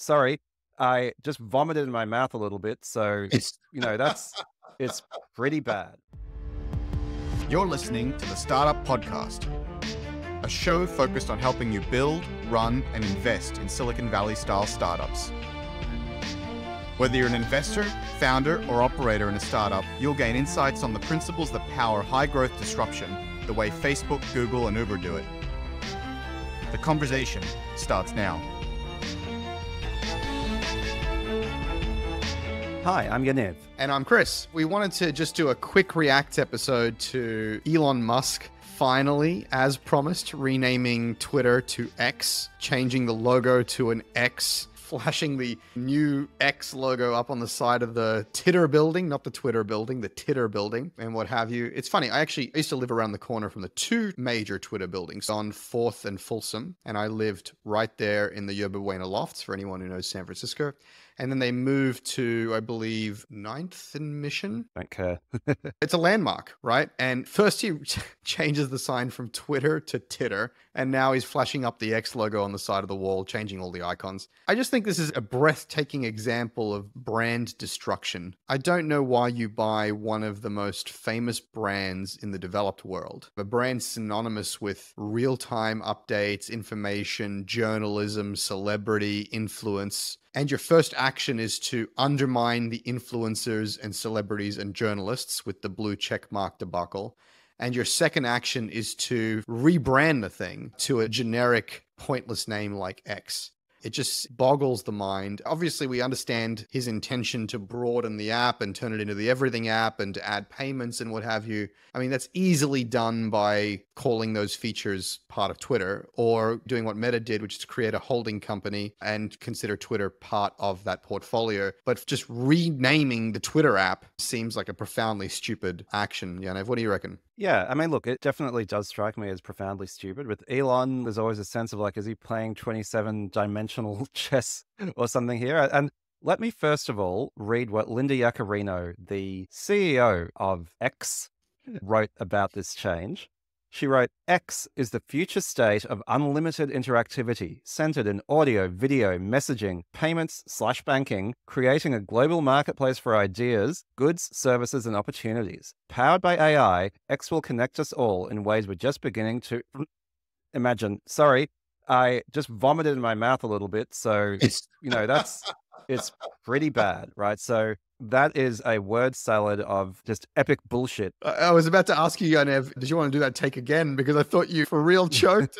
sorry, I just vomited in my mouth a little bit. So, it's pretty bad. You're listening to the Startup Podcast, a show focused on helping you build, run, and invest in Silicon Valley-style startups. Whether you're an investor, founder, or operator in a startup, you'll gain insights on the principles that power high-growth disruption the way Facebook, Google, and Uber do it. The conversation starts now. Hi, I'm Yaniv. And I'm Chris. We wanted to just do a quick react episode to Elon Musk finally, as promised, renaming Twitter to X, changing the logo to an X, flashing the new X logo up on the side of the Titter building, not the Twitter building, the Titter building, and what have you. It's funny, I used to live around the corner from the two major Twitter buildings on 4th and Folsom, and I lived right there in the Yerba Buena Lofts, for anyone who knows San Francisco. And then they moved to, I believe, 9th and Mission. Don't care. It's a landmark, right? And first he changes the sign from Twitter to Titter, and now he's flashing up the X logo on the side of the wall, changing all the icons. I just think this is a breathtaking example of brand destruction. I don't know why you buy one of the most famous brands in the developed world, a brand synonymous with real-time updates, information, journalism, celebrity, influence, and your first action is to undermine the influencers and celebrities and journalists with the blue checkmark debacle. And your second action is to rebrand the thing to a generic, pointless name like X. It just boggles the mind. Obviously, we understand his intention to broaden the app and turn it into the everything app and to add payments and what have you. I mean, that's easily done by calling those features part of Twitter or doing what Meta did, which is to create a holding company and consider Twitter part of that portfolio. But just renaming the Twitter app seems like a profoundly stupid action. Yaniv, what do you reckon? Yeah, I mean, look, it definitely does strike me as profoundly stupid. With Elon, there's always a sense of like, is he playing 27-dimensional chess or something here? And let me first of all read what Linda Yaccarino, the CEO of X, wrote about this change. She wrote, X is the future state of unlimited interactivity, centered in audio, video, messaging, payments/banking, creating a global marketplace for ideas, goods, services, and opportunities. Powered by AI, X will connect us all in ways we're just beginning to imagine. Sorry, I just vomited in my mouth a little bit. So, it's pretty bad, right? So that is a word salad of just epic bullshit. I was about to ask you, Yaniv, did you want to do that take again? Because I thought you for real choked.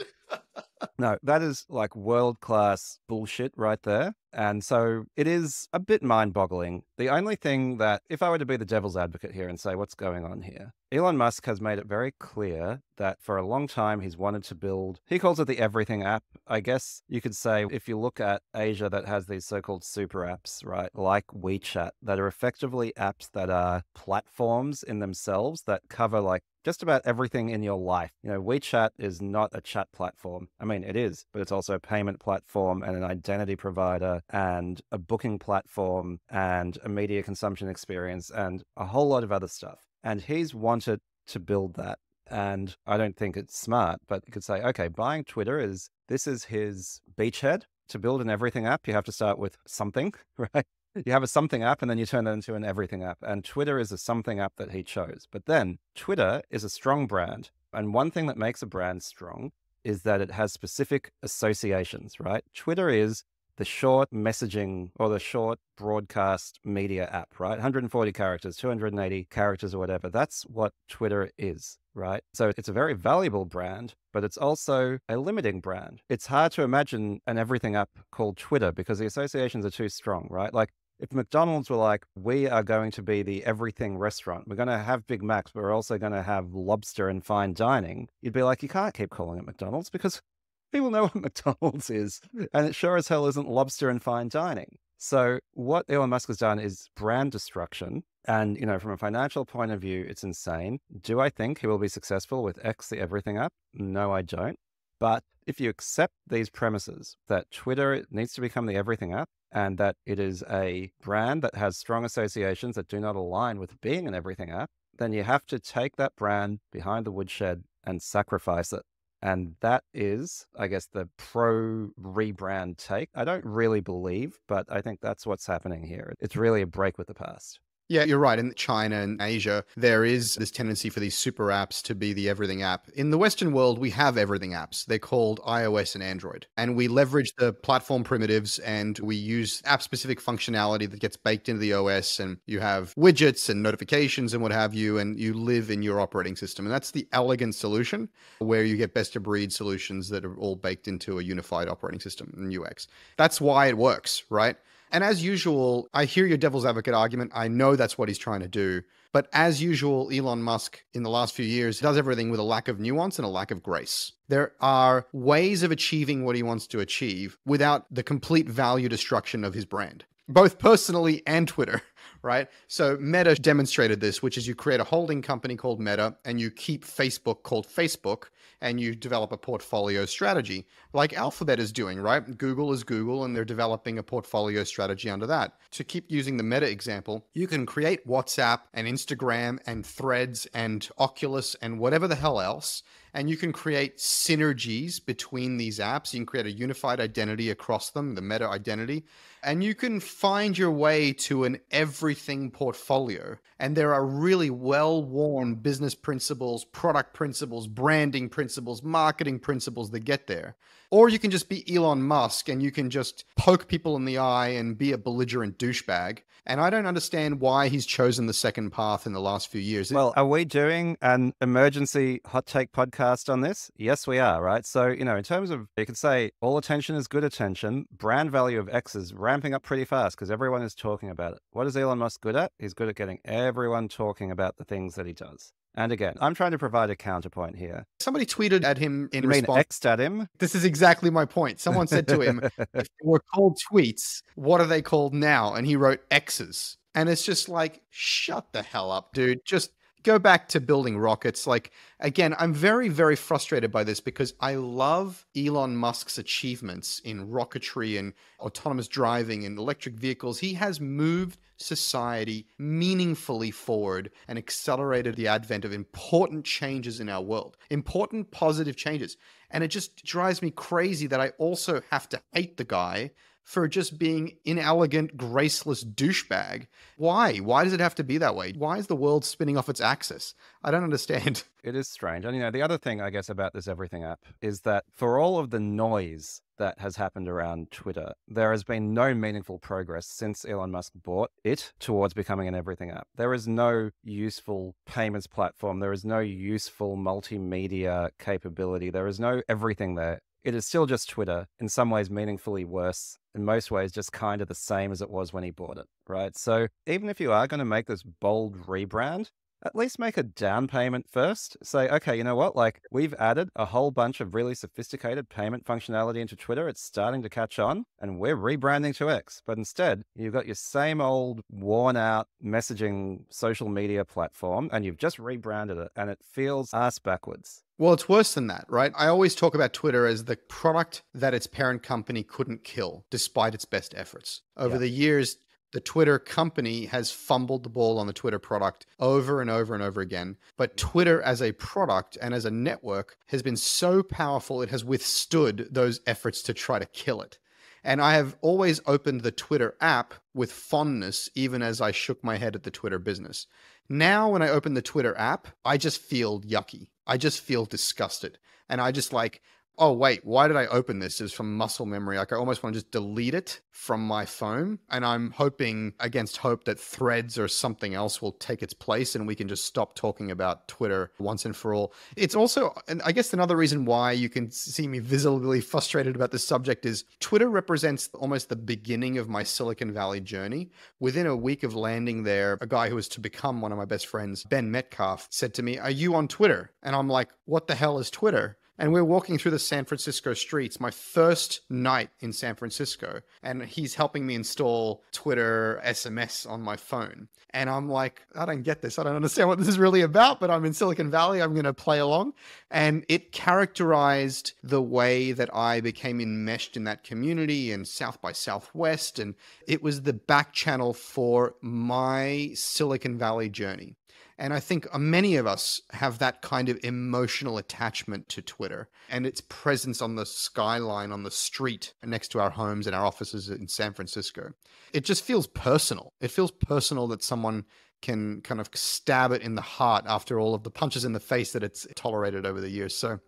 No, that is like world-class bullshit right there. And so it is a bit mind-boggling. The only thing that, if I were to be the devil's advocate here and say what's going on here, Elon Musk has made it very clear that for a long time he's wanted to build, he calls it the everything app. I guess you could say if you look at Asia that has these so-called super apps, right, like WeChat, that are effectively apps that are platforms in themselves that cover like just about everything in your life. You know, WeChat is not a chat platform. I mean, it is, but it's also a payment platform and an identity provider and a booking platform and a media consumption experience and a whole lot of other stuff. And he's wanted to build that. And I don't think it's smart, but you could say, okay, buying Twitter this is his beachhead. To build an everything app, you have to start with something, right? You have a something app and then you turn it into an everything app. And Twitter is a something app that he chose. But then Twitter is a strong brand. And one thing that makes a brand strong is that it has specific associations, right? Twitter is the short messaging or the short broadcast media app, right? 140 characters, 280 characters or whatever. That's what Twitter is, right? So it's a very valuable brand, but it's also a limiting brand. It's hard to imagine an everything app called Twitter because the associations are too strong, right? Like if McDonald's were like, we are going to be the everything restaurant, we're going to have Big Macs, but we're also going to have lobster and fine dining, you'd be like, you can't keep calling it McDonald's because people know what McDonald's is, and it sure as hell isn't lobster and fine dining. So what Elon Musk has done is brand destruction. And, you know, from a financial point of view, it's insane. Do I think he will be successful with X, the everything app? No, I don't. But if you accept these premises that Twitter needs to become the everything app and that it is a brand that has strong associations that do not align with being an everything app, then you have to take that brand behind the woodshed and sacrifice it. And that is, I guess, the pro-rebrand take. I don't really believe, but I think that's what's happening here. It's really a break with the past. Yeah, you're right. In China and Asia, there is this tendency for these super apps to be the everything app. In the Western world, we have everything apps. They're called iOS and Android. And we leverage the platform primitives and we use app-specific functionality that gets baked into the OS. And you have widgets and notifications and what have you, and you live in your operating system. And that's the elegant solution where you get best-of-breed solutions that are all baked into a unified operating system and UX. That's why it works, right? And as usual, I hear your devil's advocate argument. I know that's what he's trying to do. But as usual, Elon Musk in the last few years does everything with a lack of nuance and a lack of grace. There are ways of achieving what he wants to achieve without the complete value destruction of his brand, both personally and Twitter, right? So Meta demonstrated this, which is you create a holding company called Meta and you keep Facebook called Facebook and you develop a portfolio strategy like Alphabet is doing, right? Google is Google and they're developing a portfolio strategy under that. To keep using the Meta example, you can create WhatsApp and Instagram and Threads and Oculus and whatever the hell else. And you can create synergies between these apps. You can create a unified identity across them, the Meta identity. And you can find your way to an everything portfolio. And there are really well-worn business principles, product principles, branding principles, marketing principles that get there. Or you can just be Elon Musk and you can just poke people in the eye and be a belligerent douchebag. And I don't understand why he's chosen the second path in the last few years. Well, are we doing an emergency hot take podcast on this? Yes, we are, right? So, in terms of, you could say all attention is good attention. Brand value of X is ramping up pretty fast because everyone is talking about it. What is Elon Musk good at? He's good at getting everyone talking about the things that he does. And again, I'm trying to provide a counterpoint here. Somebody tweeted at him in you response. Mean X'd at him? This is exactly my point. Someone said to him, if they were called tweets, what are they called now? And he wrote X's. And it's just like, shut the hell up, dude. Just go back to building rockets. Like, again, I'm very, very frustrated by this because I love Elon Musk's achievements in rocketry and autonomous driving and electric vehicles. He has moved society meaningfully forward and accelerated the advent of important changes in our world, important positive changes. And it just drives me crazy that I also have to hate the guy for just being inelegant, graceless douchebag. Why? Why does it have to be that way? Why is the world spinning off its axis? I don't understand. It is strange. And, the other thing, I guess, about this everything app is that for all of the noise that has happened around Twitter, there has been no meaningful progress since Elon Musk bought it towards becoming an everything app. There is no useful payments platform. There is no useful multimedia capability. There is no everything there. It is still just Twitter, in some ways meaningfully worse, in most ways just kind of the same as it was when he bought it, right? So even if you are going to make this bold rebrand, at least make a down payment first. Say, okay, you know what? Like, we've added a whole bunch of really sophisticated payment functionality into Twitter. It's starting to catch on, and we're rebranding to X. But instead, you've got your same old worn out messaging social media platform, and you've just rebranded it, and it feels ass backwards. Well, it's worse than that, right? I always talk about Twitter as the product that its parent company couldn't kill, despite its best efforts. Over the years, the Twitter company has fumbled the ball on the Twitter product over and over and over again. But Twitter as a product and as a network has been so powerful, it has withstood those efforts to try to kill it. And I have always opened the Twitter app with fondness, even as I shook my head at the Twitter business. Now, when I open the Twitter app, I just feel yucky. I just feel disgusted. And I just like, oh, wait, why did I open this? It's from muscle memory. Like, I almost want to just delete it from my phone. And I'm hoping against hope that Threads or something else will take its place and we can just stop talking about Twitter once and for all. It's also, and I guess another reason why you can see me visibly frustrated about this subject is Twitter represents almost the beginning of my Silicon Valley journey. Within a week of landing there, a guy who was to become one of my best friends, Ben Metcalf, said to me, "Are you on Twitter?" And I'm like, what the hell is Twitter? And we're walking through the San Francisco streets, my first night in San Francisco, and he's helping me install Twitter SMS on my phone. And I'm like, I don't get this. I don't understand what this is really about, but I'm in Silicon Valley. I'm going to play along. And it characterized the way that I became enmeshed in that community and South by Southwest. And it was the back channel for my Silicon Valley journey. And I think many of us have that kind of emotional attachment to Twitter and its presence on the skyline, on the street next to our homes and our offices in San Francisco. It just feels personal. It feels personal that someone can kind of stab it in the heart after all of the punches in the face that it's tolerated over the years. So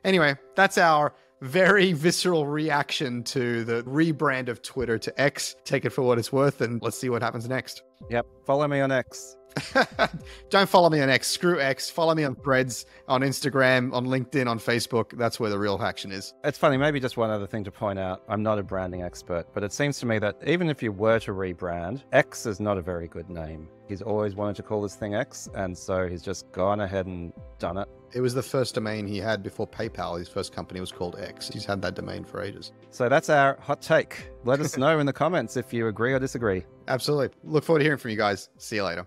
anyway, that's our very visceral reaction to the rebrand of Twitter to X. Take it for what it's worth, and let's see what happens next. Yep. Follow me on X. Don't follow me on X. Screw X. Follow me on Threads, on Instagram, on LinkedIn, on Facebook. That's where the real action is. It's funny, maybe just one other thing to point out. I'm not a branding expert, but it seems to me that even if you were to rebrand, X is not a very good name. He's always wanted to call this thing X, and so he's just gone ahead and done it. It was the first domain he had before PayPal. His first company was called X. He's had that domain for ages. So that's our hot take. Let us know in the comments if you agree or disagree. Absolutely. Look forward to hearing from you guys. See you later.